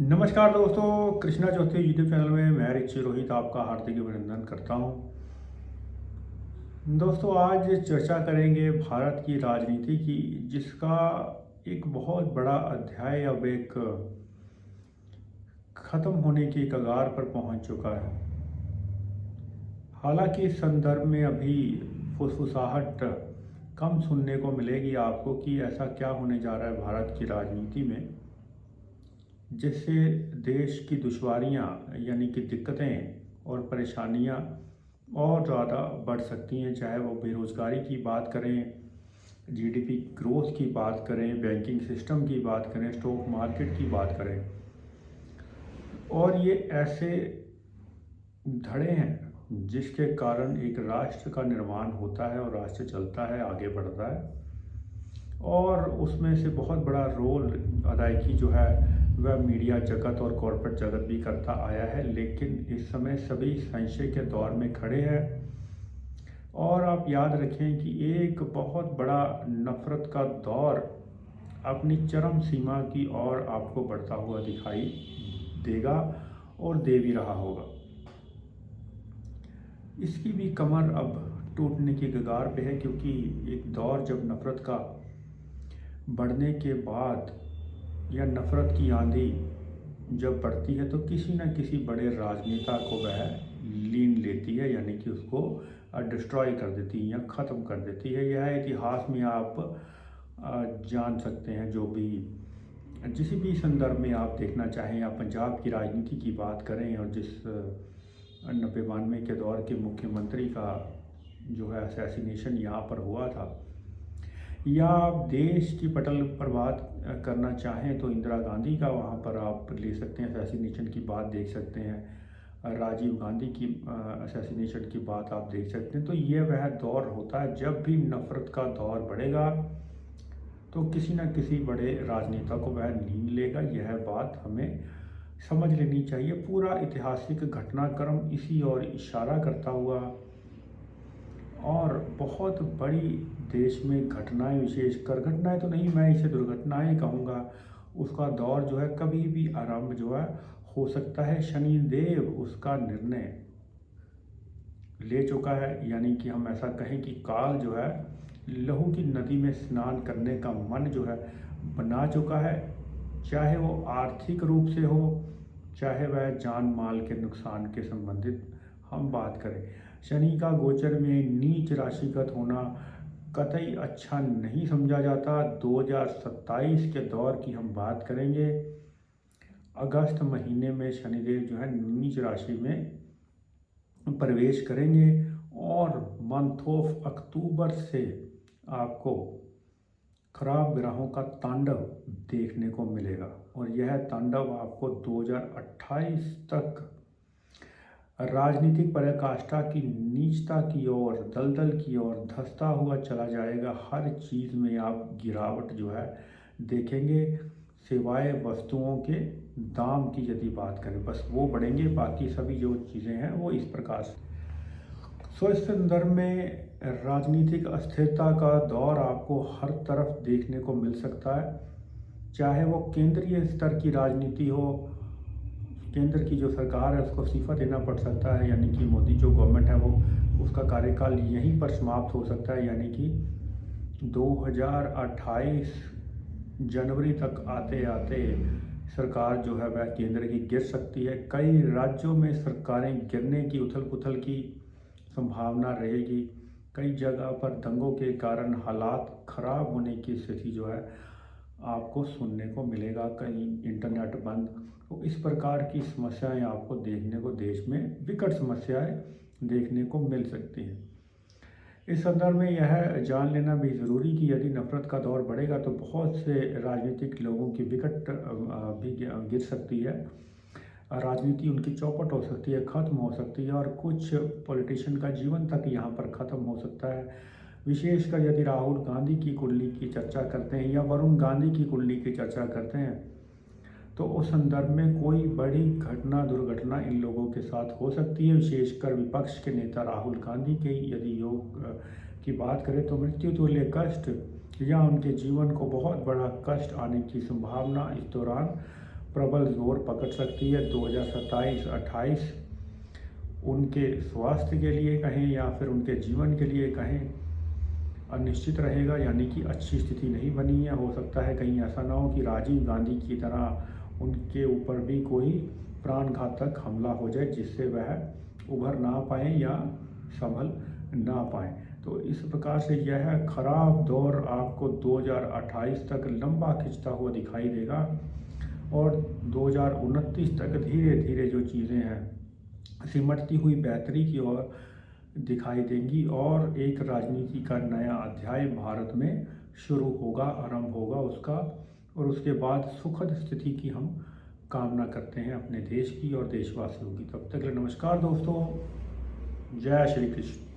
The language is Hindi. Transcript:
नमस्कार दोस्तों, कृष्णा ज्योति यूट्यूब चैनल में मैं रिची रोहित आपका हार्दिक अभिनंदन करता हूं। दोस्तों, आज चर्चा करेंगे भारत की राजनीति की, जिसका एक बहुत बड़ा अध्याय अब एक ख़त्म होने की कगार पर पहुंच चुका है। हालांकि इस संदर्भ में अभी फुसफुसाहट कम सुनने को मिलेगी आपको कि ऐसा क्या होने जा रहा है भारत की राजनीति में, जिससे देश की दुश्वारियां यानी कि दिक्कतें और परेशानियां और ज़्यादा बढ़ सकती हैं। चाहे वो बेरोज़गारी की बात करें, जीडीपी ग्रोथ की बात करें, बैंकिंग सिस्टम की बात करें, स्टॉक मार्केट की बात करें। और ये ऐसे धड़े हैं जिसके कारण एक राष्ट्र का निर्माण होता है और राष्ट्र चलता है, आगे बढ़ता है। और उसमें से बहुत बड़ा रोल अदायगी जो है वह मीडिया जगत और कॉरपोरेट जगत भी करता आया है। लेकिन इस समय सभी संशय के दौर में खड़े हैं। और आप याद रखें कि एक बहुत बड़ा नफरत का दौर अपनी चरम सीमा की ओर आपको बढ़ता हुआ दिखाई देगा और दे भी रहा होगा। इसकी भी कमर अब टूटने की कगार पे है, क्योंकि एक दौर जब नफरत का बढ़ने के बाद या नफरत की आंधी जब बढ़ती है तो किसी न किसी बड़े राजनेता को वह लीन लेती है, यानी कि उसको डिस्ट्रॉय कर देती है या ख़त्म कर देती है। यह इतिहास में आप जान सकते हैं। जो भी जिस भी संदर्भ में आप देखना चाहें, या पंजाब की राजनीति की बात करें और जिस 90-92 के दौर के मुख्यमंत्री का जो है असैसिनेशन यहाँ पर हुआ था, या आप देश की पटल पर बात करना चाहें तो इंदिरा गांधी का वहाँ पर आप ले सकते हैं, असैसिनेशन की बात देख सकते हैं। राजीव गांधी की असैसिनेशन की बात आप देख सकते हैं। तो ये वह दौर होता है जब भी नफ़रत का दौर बढ़ेगा तो किसी न किसी बड़े राजनेता को वह नींद लेगा। यह बात हमें समझ लेनी चाहिए। पूरा ऐतिहासिक घटनाक्रम इसी ओर इशारा करता हुआ, और बहुत बड़ी देश में घटनाएं, विशेषकर घटनाएं तो नहीं, मैं इसे दुर्घटनाएं कहूँगा, उसका दौर जो है कभी भी आरंभ जो है हो सकता है। शनिदेव उसका निर्णय ले चुका है, यानी कि हम ऐसा कहें कि काल जो है लहू की नदी में स्नान करने का मन जो है बना चुका है। चाहे वो आर्थिक रूप से हो, चाहे वह जान माल के नुकसान के संबंधित हम बात करें। शनि का गोचर में नीच राशिगत होना कतई अच्छा नहीं समझा जाता। 2027 के दौर की हम बात करेंगे। अगस्त महीने में शनिदेव जो है नीच राशि में प्रवेश करेंगे, और मंथ ऑफ अक्टूबर से आपको खराब ग्रहों का तांडव देखने को मिलेगा। और यह तांडव आपको 2028 तक राजनीतिक पराकाष्ठा की नीचता की ओर, दलदल की ओर धंसता हुआ चला जाएगा। हर चीज़ में आप गिरावट जो है देखेंगे, सिवाय वस्तुओं के दाम की यदि बात करें, बस वो बढ़ेंगे, बाकी सभी जो चीज़ें हैं वो इस प्रकार से। इस संदर्भ में राजनीतिक अस्थिरता का दौर आपको हर तरफ देखने को मिल सकता है। चाहे वो केंद्रीय स्तर की राजनीति हो, केंद्र की जो सरकार है उसको इस्तीफा देना पड़ सकता है, यानी कि मोदी जो गवर्नमेंट है वो उसका कार्यकाल यहीं पर समाप्त हो सकता है, यानी कि 2028 जनवरी तक आते आते सरकार जो है वह केंद्र की गिर सकती है। कई राज्यों में सरकारें गिरने की, उथल पुथल की संभावना रहेगी। कई जगह पर दंगों के कारण हालात खराब होने की स्थिति जो है आपको सुनने को मिलेगा। कहीं इंटरनेट बंद, तो इस प्रकार की समस्याएं आपको देखने को, देश में विकट समस्याएं देखने को मिल सकती हैं। इस संदर्भ में यह जान लेना भी ज़रूरी कि यदि नफरत का दौर बढ़ेगा तो बहुत से राजनीतिक लोगों की विकट भी गिर सकती है। राजनीति उनकी चौपट हो सकती है, ख़त्म हो सकती है, और कुछ पॉलिटिशियन का जीवन तक यहाँ पर ख़त्म हो सकता है। विशेषकर यदि राहुल गांधी की कुंडली की चर्चा करते हैं या वरुण गांधी की कुंडली की चर्चा करते हैं, तो उस संदर्भ में कोई बड़ी घटना, दुर्घटना इन लोगों के साथ हो सकती है। विशेषकर विपक्ष के नेता राहुल गांधी के यदि योग की बात करें तो मृत्यु तुल्य कष्ट या उनके जीवन को बहुत बड़ा कष्ट आने की संभावना इस दौरान प्रबल जोर पकड़ सकती है। 2027-28 उनके स्वास्थ्य के लिए कहें या फिर उनके जीवन के लिए कहें अनिश्चित रहेगा, यानी कि अच्छी स्थिति नहीं बनी है। हो सकता है कहीं ऐसा ना हो कि राजीव गांधी की तरह उनके ऊपर भी कोई प्राणघातक हमला हो जाए जिससे वह उभर ना पाएँ या संभल ना पाएँ। तो इस प्रकार से यह खराब दौर आपको 2028 तक लंबा खिंचता हुआ दिखाई देगा और 2029 तक धीरे धीरे जो चीज़ें हैं सिमटती हुई बेहतरी की ओर दिखाई देंगी और एक राजनीति का नया अध्याय भारत में शुरू होगा, आरंभ होगा उसका। और उसके बाद सुखद स्थिति की हम कामना करते हैं अपने देश की और देशवासियों की। तब तक के लिए नमस्कार दोस्तों, जय श्री कृष्ण।